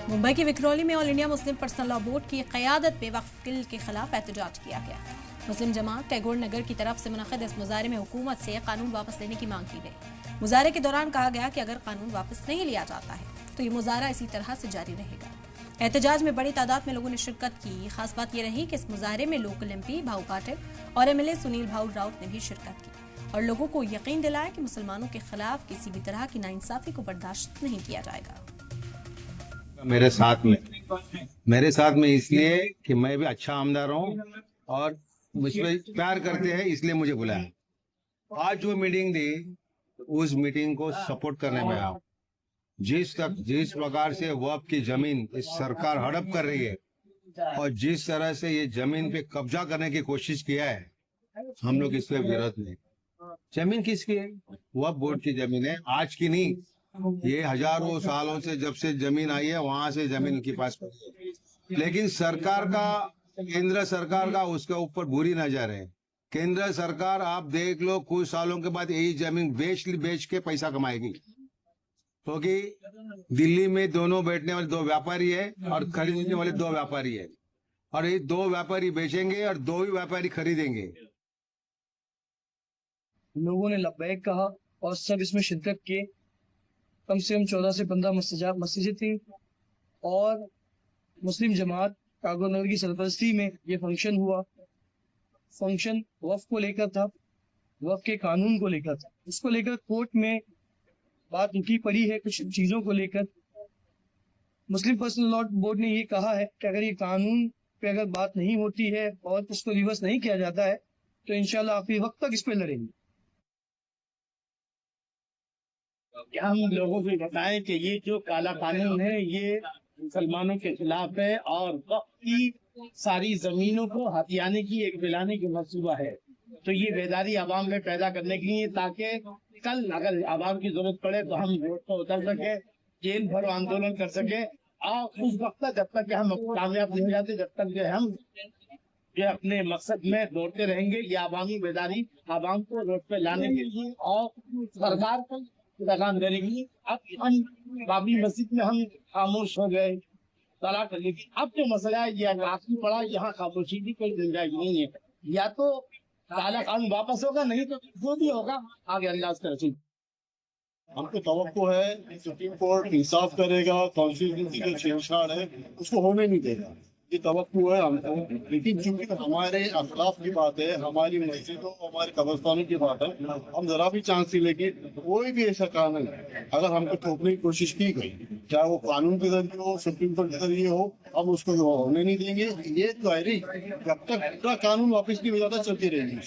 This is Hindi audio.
मुंबई की विक्रोली में all India Muslim personal law board की क़यादत में वक्फ बिल के खिलाफ एहतजाज किया गया। मुस्लिम जमात टैगोर नगर की तरफ से मुनक़िद इस मुजाहरे में हुकूमत से कानून वापस लेने की मांग की गई। मुजाहरे के दौरान कहा गया कि अगर कानून वापस नहीं लिया जाता है तो ये मुजाहरा इसी तरह से जारी रहेगा। एहतजाज में बड़ी तादाद में लोगों ने शिरकत की। खास बात यह रही कि इस मुजाहरे में लोकल MP भाऊ पाटिल और MLA सुनील भाऊ राउत ने भी शिरकत की और लोगों को यकीन दिलाया कि मुसलमानों के खिलाफ किसी भी तरह की नाइंसाफी को बर्दाश्त नहीं किया जाएगा। मेरे साथ में इसलिए कि मैं भी अच्छा आमदार हूँ और मुझ पर प्यार करते हैं, इसलिए मुझे बुलाया। आज जो मीटिंग दी उस मीटिंग को सपोर्ट करने में आया। जिस प्रकार से वक्फ की जमीन इस सरकार हड़प कर रही है और जिस तरह से ये जमीन पे कब्जा करने की कोशिश किया है, हम लोग इसके विरोध में। जमीन किसकी है? वक्फ बोर्ड की जमीन है, आज की नहीं। ये हजारों सालों से जब से जमीन आई है वहां से जमीन इनके पास पड़ी है। लेकिन सरकार का, केंद्र सरकार का उसके ऊपर बुरी नजर है। केंद्र सरकार आप देख लो, कुछ सालों के बाद यही जमीन बेच के पैसा कमाएगी, क्योंकि दिल्ली में दोनों बैठने वाले दो व्यापारी है और खरीदने वाले दो व्यापारी है, और ये दो व्यापारी बेचेंगे और दो ही व्यापारी खरीदेंगे। लोगों ने लब्बैक कहा और सब इसमें शिरकत किए। कम से कम 14 से 15 मस्जिद थी और मुस्लिम जमात टैगोर नगर की सरपरस्ती में ये फंक्शन हुआ। फंक्शन वक्फ को लेकर था, वक्फ के कानून को लेकर था। इसको लेकर कोर्ट में बात उठी पड़ी है। कुछ चीजों को लेकर मुस्लिम पर्सनल लॉ बोर्ड ने ये कहा है कि अगर ये कानून पे अगर बात नहीं होती है और उसको रिवर्स नहीं किया जाता है तो इंशाल्लाह आखिरी वक्त तक इस पे लड़ेंगे। हम लोगों को बताएं कि ये जो काला कानून है ये मुसलमानों के खिलाफ है और वक्त की सारी जमीनों को हथियाने की एक मिलाने की मंसूबा है। तो ये बेदारी आवाम में पैदा करने के लिए, ताकि कल अगर आवाम की जरूरत पड़े तो हम रोड पर उतर सके, जेल भरो आंदोलन कर सके। और उस वक्त तक, जब तक हम कामयाब नहीं हो जाते, जब तक जो हम ये अपने मकसद में दौड़ते रहेंगे। ये आवामी बेदारी आवाम को रोड पे लाने के लिए और सरकार को लगाम देने के लिए। अब हम बाबरी मस्जिद में हम खामोश हो गए तलाक, लेकिन अब जो मसला है ये आखिरी पड़ा, यहाँ खामोशी की कोई गुंजाइश नहीं है। या तो काला कानून वापस होगा, नहीं तो जो भी होगा आगे अल्लाह से रसूल। हमको तवक्को है सुप्रीम कोर्ट इंसाफ करेगा, कॉन्स्टिट्यूशन जो छेड़छाड़ है उसको होने नहीं देगा, ये तवक्को है हमको। लेकिन चूंकि हमारे अखलाफ की बात है, हमारी मस्जिदों, हमारे कब्रिस्तानों की बात है, हम जरा भी चांस नहीं लेंगे। कोई भी ऐसा कानून अगर हमको थोपने की कोशिश की गई, चाहे वो कानून के जरिए हो, सुप्रीम कोर्ट के जरिए हो, हम उसको होने नहीं देंगे। ये दायरी जब तक पूरा कानून वापस नहीं हो जाता चलती रहेगी।